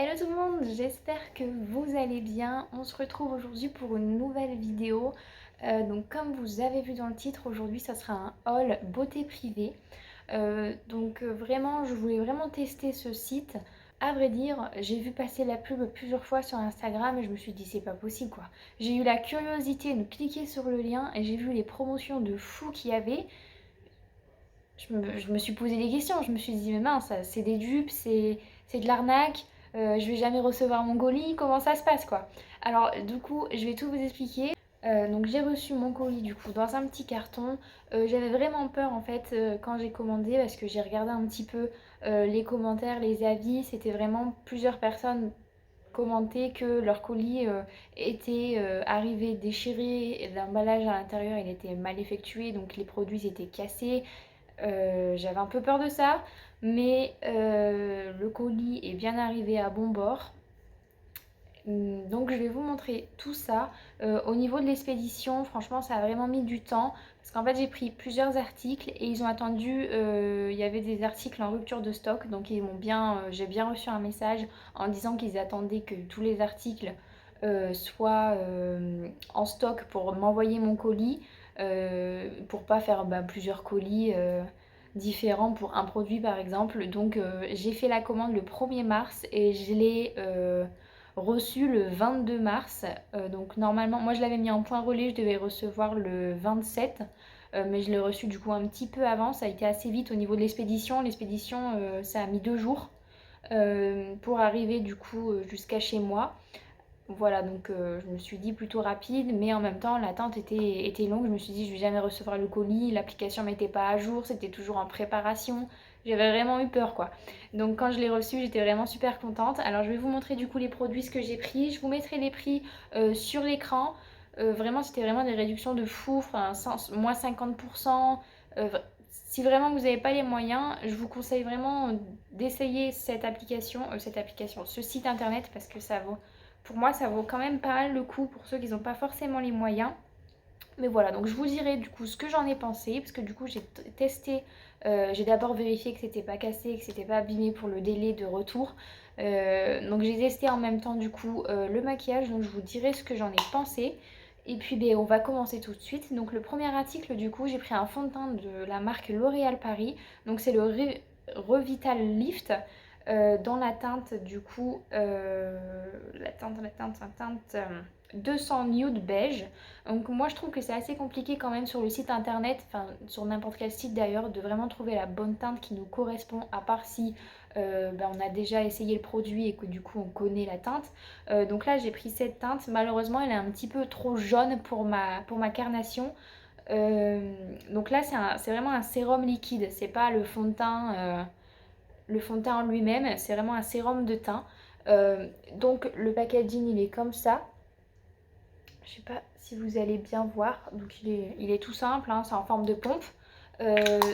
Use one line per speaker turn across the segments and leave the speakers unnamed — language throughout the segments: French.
Hello tout le monde, j'espère que vous allez bien. On se retrouve aujourd'hui pour une nouvelle vidéo. Donc comme vous avez vu dans le titre, aujourd'hui ça sera un haul beauté privée. Vraiment, je voulais vraiment tester ce site. À vrai dire, j'ai vu passer la pub plusieurs fois sur Instagram et je me suis dit c'est pas possible quoi. J'ai eu la curiosité de cliquer sur le lien et j'ai vu les promotions de fou qu'il y avait. Je me suis posé des questions, je me suis dit mais mince, c'est des dupes, c'est de l'arnaque, je vais jamais recevoir mon colis, comment ça se passe quoi. Alors du coup je vais tout vous expliquer. Donc j'ai reçu mon colis du coup dans un petit carton. J'avais vraiment peur en fait quand j'ai commandé parce que j'ai regardé un petit peu les commentaires, les avis, c'était vraiment plusieurs personnes commentaient que leur colis était arrivé déchiré, l'emballage à l'intérieur il était mal effectué donc les produits étaient cassés. J'avais un peu peur de ça, mais le colis est bien arrivé à bon bord. Donc je vais vous montrer tout ça. Au niveau de l'expédition, franchement ça a vraiment mis du temps parce qu'en fait j'ai pris plusieurs articles et ils ont attendu, il y avait des articles en rupture de stock donc j'ai bien reçu un message en disant qu'ils attendaient que tous les articles soient en stock pour m'envoyer mon colis, pour pas faire plusieurs colis différents pour un produit par exemple. Donc j'ai fait la commande le 1er mars et je l'ai reçu le 22 mars. Donc normalement, moi je l'avais mis en point relais, je devais recevoir le 27. Mais je l'ai reçu du coup un petit peu avant, ça a été assez vite au niveau de l'expédition. L'expédition, ça a mis 2 jours pour arriver du coup jusqu'à chez moi. Voilà, donc je me suis dit plutôt rapide, mais en même temps l'attente était longue. Je me suis dit je vais jamais recevoir le colis, l'application m'était pas à jour, c'était toujours en préparation. J'avais vraiment eu peur quoi. Donc quand je l'ai reçu, j'étais vraiment super contente. Alors je vais vous montrer du coup les produits, ce que j'ai pris. Je vous mettrai les prix sur l'écran. Vraiment, c'était vraiment des réductions de fou, enfin, moins 50%. Si vraiment vous n'avez pas les moyens, je vous conseille vraiment d'essayer ce site internet parce que pour moi, ça vaut quand même pas mal le coup pour ceux qui n'ont pas forcément les moyens. Mais voilà, donc je vous dirai du coup ce que j'en ai pensé, parce que du coup j'ai testé, j'ai d'abord vérifié que c'était pas cassé, que c'était pas abîmé pour le délai de retour. Donc j'ai testé en même temps du coup le maquillage, donc je vous dirai ce que j'en ai pensé. Et puis on va commencer tout de suite. Donc le premier article du coup, j'ai pris un fond de teint de la marque L'Oréal Paris. Donc c'est le Revital Lift dans la teinte du coup, la teinte 200 nude beige. Donc moi je trouve que c'est assez compliqué quand même sur le site internet, enfin sur n'importe quel site d'ailleurs, de vraiment trouver la bonne teinte qui nous correspond, à part si on a déjà essayé le produit et que du coup on connaît la teinte. Donc là j'ai pris cette teinte, malheureusement elle est un petit peu trop jaune pour ma carnation. Donc là c'est vraiment un sérum liquide, c'est pas le fond de teint en lui-même, c'est vraiment un sérum de teint. Donc le packaging il est comme ça. Je sais pas si vous allez bien voir. Donc il est tout simple, hein, c'est en forme de pompe.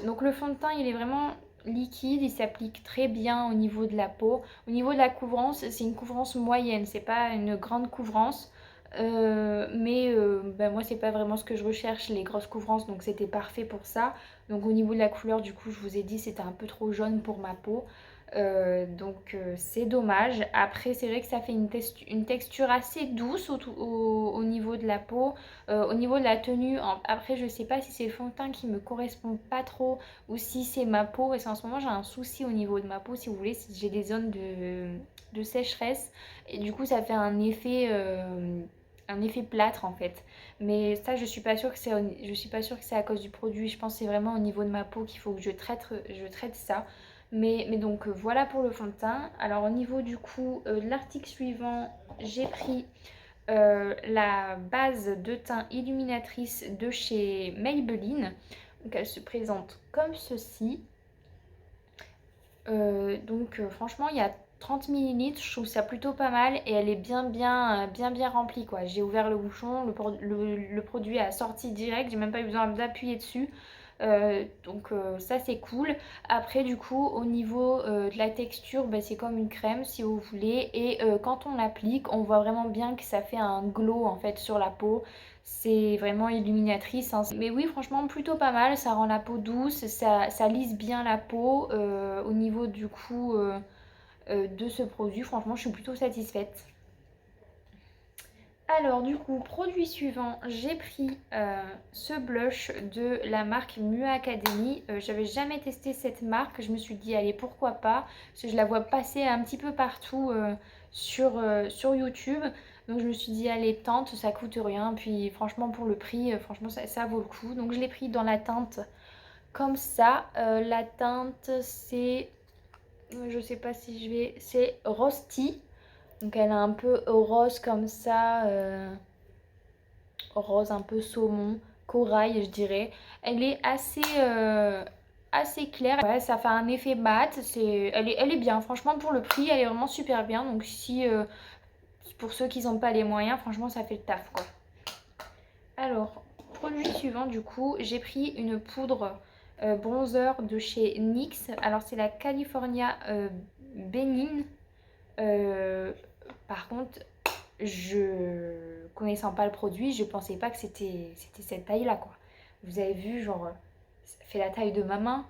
Donc le fond de teint il est vraiment liquide, il s'applique très bien au niveau de la peau. Au niveau de la couvrance, c'est une couvrance moyenne, c'est pas une grande couvrance. Moi c'est pas vraiment ce que je recherche, les grosses couvrances, donc c'était parfait pour ça. Donc au niveau de la couleur, du coup je vous ai dit c'était un peu trop jaune pour ma peau. C'est dommage. Après, c'est vrai que ça fait une texture assez douce au niveau de la peau, au niveau de la tenue. Après, je sais pas si c'est le fond de teint qui me correspond pas trop ou si c'est ma peau. Parce qu'en ce moment, j'ai un souci au niveau de ma peau, si vous voulez, j'ai des zones de sécheresse. Et du coup, ça fait un effet plâtre en fait. Mais ça, je suis pas sûre que c'est à cause du produit. Je pense que c'est vraiment au niveau de ma peau qu'il faut que je traite ça. Mais donc voilà pour le fond de teint. Alors au niveau du coup de l'article suivant, j'ai pris la base de teint illuminatrice de chez Maybelline. Donc elle se présente comme ceci. Franchement il y a 30 millilitres, je trouve ça plutôt pas mal et elle est bien remplie quoi. J'ai ouvert le bouchon, le produit a sorti direct, j'ai même pas eu besoin d'appuyer dessus. Ça c'est cool. Après du coup au niveau de la texture, c'est comme une crème si vous voulez. Et quand on l'applique, on voit vraiment bien que ça fait un glow en fait sur la peau. C'est vraiment illuminatrice, hein. Mais oui franchement plutôt pas mal, ça rend la peau douce, ça lisse bien la peau. Au niveau du coup de ce produit. Franchement, je suis plutôt satisfaite. Alors du coup, produit suivant, j'ai pris ce blush de la marque Mua Academy. J'avais jamais testé cette marque, je me suis dit allez pourquoi pas, parce que je la vois passer un petit peu partout sur YouTube. Donc je me suis dit allez tente, ça coûte rien, puis franchement pour le prix, franchement ça vaut le coup. Donc je l'ai pris dans la teinte comme ça. La teinte c'est, je sais pas si je vais, c'est Rosty. Donc elle est un peu rose comme ça. Rose un peu saumon, corail je dirais. Elle est assez claire. Ouais, ça fait un effet mat. Elle est bien. Franchement pour le prix elle est vraiment super bien. Donc si pour ceux qui n'ont pas les moyens, franchement ça fait le taf quoi. Alors, produit suivant du coup, j'ai pris une poudre bronzer de chez NYX. Alors c'est la California Benin. Euh, Par contre, je connaissant pas le produit, je pensais pas que c'était cette taille-là, quoi. Vous avez vu, genre, ça fait la taille de ma main.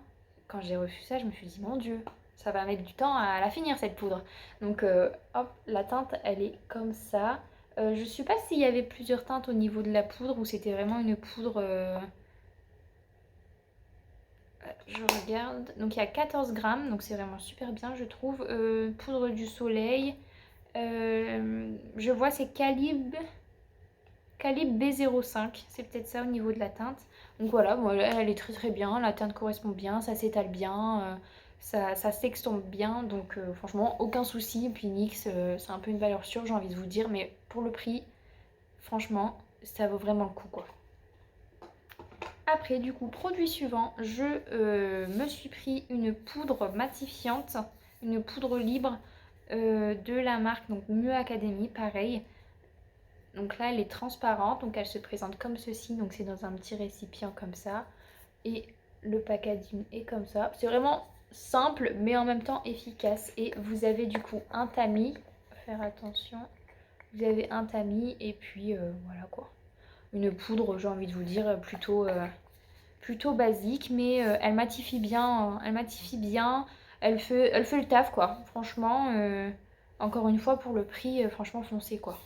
Quand j'ai reçu ça, je me suis dit, mon Dieu, ça va mettre du temps à la finir, cette poudre. Donc, hop, la teinte, elle est comme ça. Je sais pas s'il y avait plusieurs teintes au niveau de la poudre ou c'était vraiment une poudre... je regarde. Donc, il y a 14 grammes, donc c'est vraiment super bien, je trouve. Poudre du soleil. Je vois c'est calibre B05, c'est peut-être ça au niveau de la teinte. Donc voilà, bon, elle est très très bien, la teinte correspond bien, ça s'étale bien, ça s'extompe bien, donc franchement aucun souci. Et puis NYX, c'est un peu une valeur sûre, j'ai envie de vous dire, mais pour le prix, franchement, ça vaut vraiment le coup quoi. Après, du coup, produit suivant, je me suis pris une poudre matifiante, une poudre libre de la marque donc Mua Academy, pareil. Donc là, elle est transparente, donc elle se présente comme ceci, donc c'est dans un petit récipient comme ça. Et le packaging est comme ça. C'est vraiment simple, mais en même temps efficace. Et vous avez du coup un tamis, faire attention, vous avez un tamis et puis voilà quoi. Une poudre, j'ai envie de vous dire, plutôt basique, mais elle matifie bien, elle fait le taf quoi. Franchement, encore une fois pour le prix, franchement foncez quoi.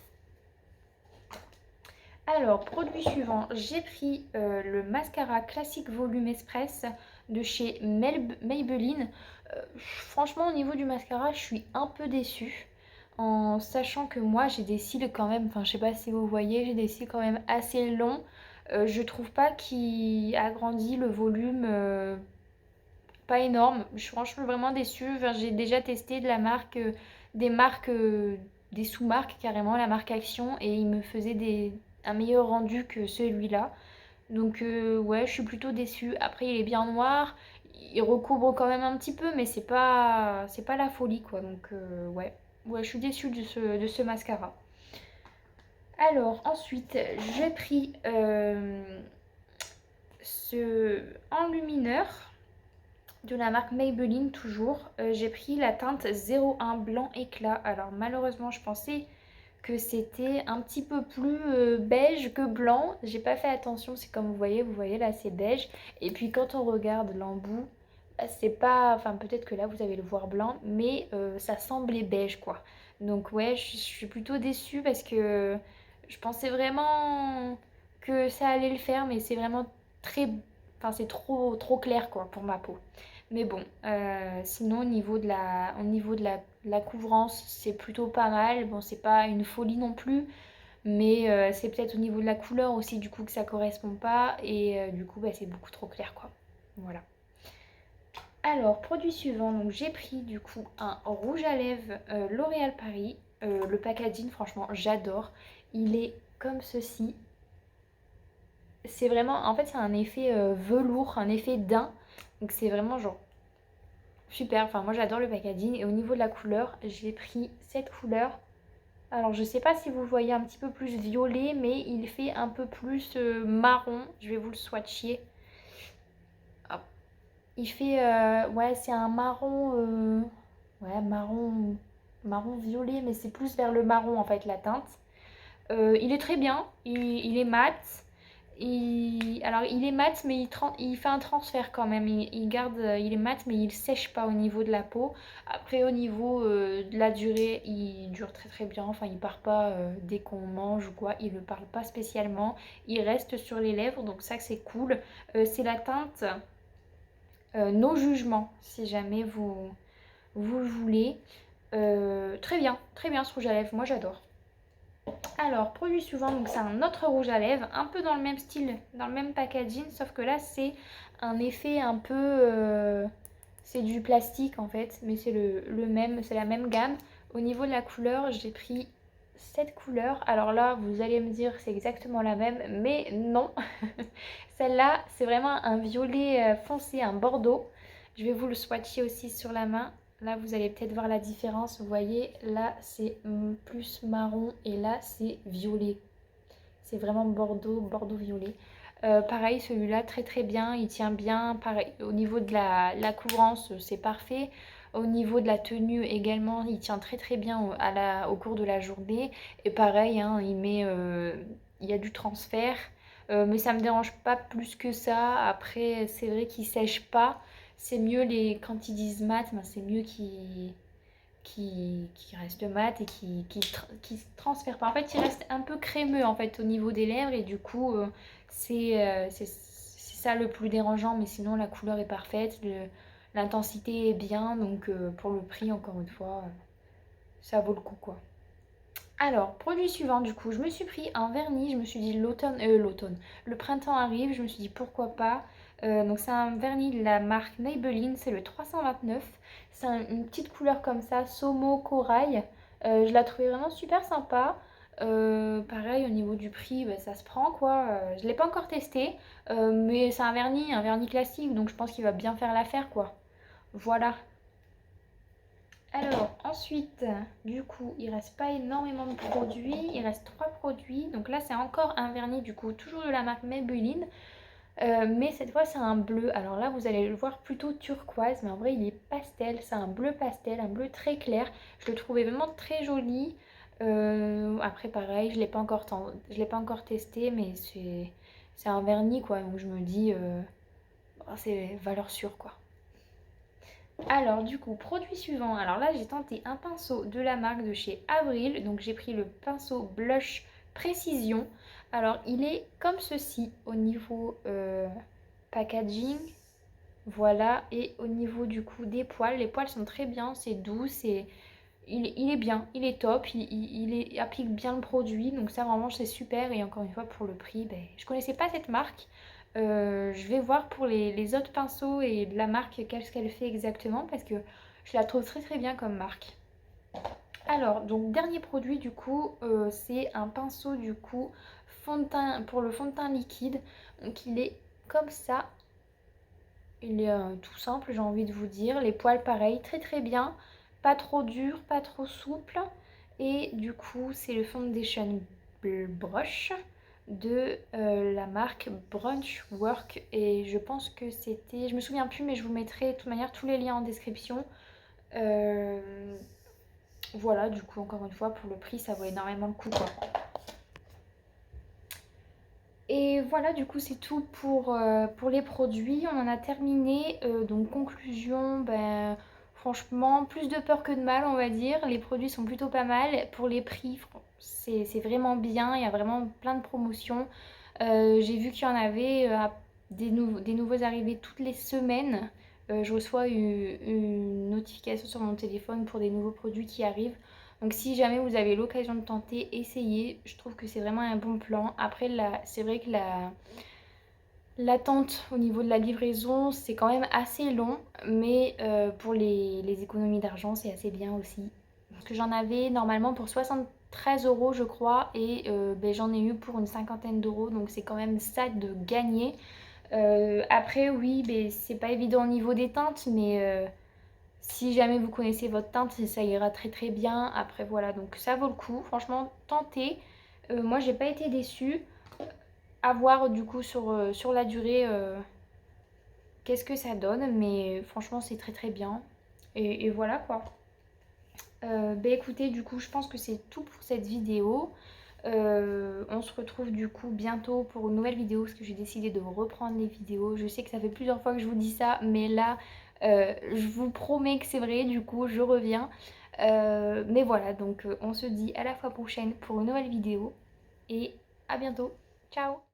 Alors, produit suivant, j'ai pris le mascara classique volume express de chez Maybelline. Franchement, au niveau du mascara, je suis un peu déçue. En sachant que moi, j'ai des cils quand même, enfin, je sais pas si vous voyez, j'ai des cils quand même assez longs. Je trouve pas qu'il agrandit le volume pas énorme. Je suis franchement vraiment déçue. Enfin, j'ai déjà testé de la marque, des marques, des sous-marques carrément, la marque Action, et il me faisait un meilleur rendu que celui-là. Donc ouais, je suis plutôt déçue. Après, il est bien noir, il recouvre quand même un petit peu, mais c'est pas la folie quoi. Donc ouais, ouais, je suis déçue de ce mascara. Alors ensuite, j'ai pris ce enlumineur de la marque Maybelline toujours. J'ai pris la teinte 01 blanc éclat. Alors malheureusement je pensais que c'était un petit peu plus beige que blanc. J'ai pas fait attention, c'est comme vous voyez là c'est beige. Et puis quand on regarde l'embout, bah, c'est pas... Enfin peut-être que là vous allez le voir blanc, mais ça semblait beige quoi. Donc ouais, je suis plutôt déçue parce que je pensais vraiment que ça allait le faire, mais c'est vraiment très... Enfin c'est trop clair quoi pour ma peau. Mais bon, sinon au niveau de la couvrance, c'est plutôt pas mal. Bon, c'est pas une folie non plus, mais c'est peut-être au niveau de la couleur aussi du coup que ça correspond pas et du coup bah, c'est beaucoup trop clair quoi. Voilà. Alors, produit suivant, donc j'ai pris du coup un rouge à lèvres L'Oréal Paris. Le packaging, franchement, j'adore. Il est comme ceci. C'est vraiment, en fait, c'est un effet velours, un effet daim. Donc c'est vraiment genre super, enfin moi j'adore le packaging et au niveau de la couleur, j'ai pris cette couleur. Alors je sais pas si vous voyez un petit peu plus violet, mais il fait un peu plus marron. Je vais vous le swatcher. Hop. Il fait, ouais c'est un marron, ouais marron violet, mais c'est plus vers le marron en fait la teinte. Il est très bien, il est mat. Alors il est mat mais il fait un transfert quand même, il garde, il est mat mais il sèche pas au niveau de la peau. Après au niveau de la durée, il dure très très bien, enfin il part pas dès qu'on mange ou quoi, il ne parle pas spécialement, il reste sur les lèvres donc ça c'est cool. C'est la teinte No Jugement si jamais vous le voulez. Très bien ce rouge à lèvres, moi j'adore. Alors, produit suivant, donc c'est un autre rouge à lèvres, un peu dans le même style, dans le même packaging, sauf que là c'est un effet un peu... c'est du plastique en fait, mais c'est le même, c'est la même gamme. Au niveau de la couleur, j'ai pris cette couleur. Alors là, vous allez me dire c'est exactement la même, mais non. Celle-là, c'est vraiment un violet foncé, un bordeaux. Je vais vous le swatcher aussi sur la main. Là, vous allez peut-être voir la différence. Vous voyez, là, c'est plus marron et là, c'est violet. C'est vraiment bordeaux, bordeaux violet. Pareil, celui-là, très très bien. Il tient bien. Pareil, au niveau de la couvrance, c'est parfait. Au niveau de la tenue également, il tient très très bien au cours de la journée. Et pareil, hein, il y a du transfert. Mais ça me dérange pas plus que ça. Après, c'est vrai qu'il sèche pas. C'est mieux quand ils disent mat, ben, c'est mieux qui reste mat et qui se transfère pas. En fait, il reste un peu crémeux en fait au niveau des lèvres et du coup, c'est ça le plus dérangeant. Mais sinon, la couleur est parfaite, l'intensité est bien. Donc, pour le prix, encore une fois, ça vaut le coup quoi. Alors, produit suivant, du coup, je me suis pris un vernis. Je me suis dit le printemps arrive. Je me suis dit pourquoi pas. Donc, c'est un vernis de la marque Maybelline. C'est le 329. C'est une petite couleur comme ça, Somo Corail. Je la trouvais vraiment super sympa. Pareil, au niveau du prix, bah, ça se prend quoi. Je ne l'ai pas encore testé. Mais c'est un vernis classique. Donc, je pense qu'il va bien faire l'affaire quoi. Voilà. Alors, ensuite, du coup, il reste pas énormément de produits. Il reste 3 produits. Donc là, c'est encore un vernis, du coup, toujours de la marque Maybelline. Mais cette fois, c'est un bleu. Alors là, vous allez le voir plutôt turquoise. Mais en vrai, il est pastel. C'est un bleu pastel, un bleu très clair. Je le trouvais vraiment très joli. Après, pareil, je l'ai pas encore testé. Mais c'est un vernis, quoi. Donc je me dis, oh, c'est valeur sûre, quoi. Alors du coup, produit suivant. Alors là, j'ai tenté un pinceau de la marque de chez Avril. Donc j'ai pris le pinceau Blush Précision. Alors il est comme ceci au niveau packaging. Voilà. Et au niveau du coup des poils. Les poils sont très bien, c'est doux, il est bien, il est top, il applique bien le produit. Donc ça vraiment c'est super. Et encore une fois pour le prix, ben, je connaissais pas cette marque. Je vais voir pour les autres pinceaux et de la marque qu'est-ce qu'elle fait exactement parce que je la trouve très très bien comme marque. Alors, donc dernier produit du coup, c'est un pinceau du coup fond de teint, pour le fond de teint liquide. Donc il est comme ça. Il est tout simple, j'ai envie de vous dire. Les poils pareil, très très bien. Pas trop dur, pas trop souple. Et du coup, c'est le Foundation Brush de la marque Brunch Work. Et je pense que c'était... Je me souviens plus, mais je vous mettrai de toute manière tous les liens en description. Euh, Voilà, du coup, encore une fois, pour le prix, ça vaut énormément le coup, quoi. Et voilà, du coup, c'est tout pour les produits. On en a terminé. Donc, conclusion, ben, franchement, plus de peur que de mal, on va dire. Les produits sont plutôt pas mal. Pour les prix, c'est vraiment bien. Il y a vraiment plein de promotions. J'ai vu qu'il y en avait des nouveaux arrivés toutes les semaines. Je reçois une notification sur mon téléphone pour des nouveaux produits qui arrivent. Donc si jamais vous avez l'occasion de tenter, essayez. Je trouve que c'est vraiment un bon plan. Après, c'est vrai que l'attente au niveau de la livraison, c'est quand même assez long. Mais pour les économies d'argent, c'est assez bien aussi. Parce que j'en avais normalement pour 73 euros, je crois. Et ben, j'en ai eu pour une cinquantaine d'euros. Donc c'est quand même ça de gagner. Après, oui, ben, c'est pas évident au niveau des teintes. Mais si jamais vous connaissez votre teinte, ça ira très très bien. Après voilà, donc ça vaut le coup. Franchement, tentez. Moi, j'ai pas été déçue. À voir du coup sur la durée qu'est-ce que ça donne. Mais franchement, c'est très très bien. Et voilà quoi. Bah écoutez, du coup, je pense que c'est tout pour cette vidéo. On se retrouve du coup bientôt pour une nouvelle vidéo parce que j'ai décidé de reprendre les vidéos. Je sais que ça fait plusieurs fois que je vous dis ça, mais là, je vous promets que c'est vrai, du coup, je reviens. Mais voilà, donc on se dit à la fois prochaine pour une nouvelle vidéo et à bientôt. Ciao!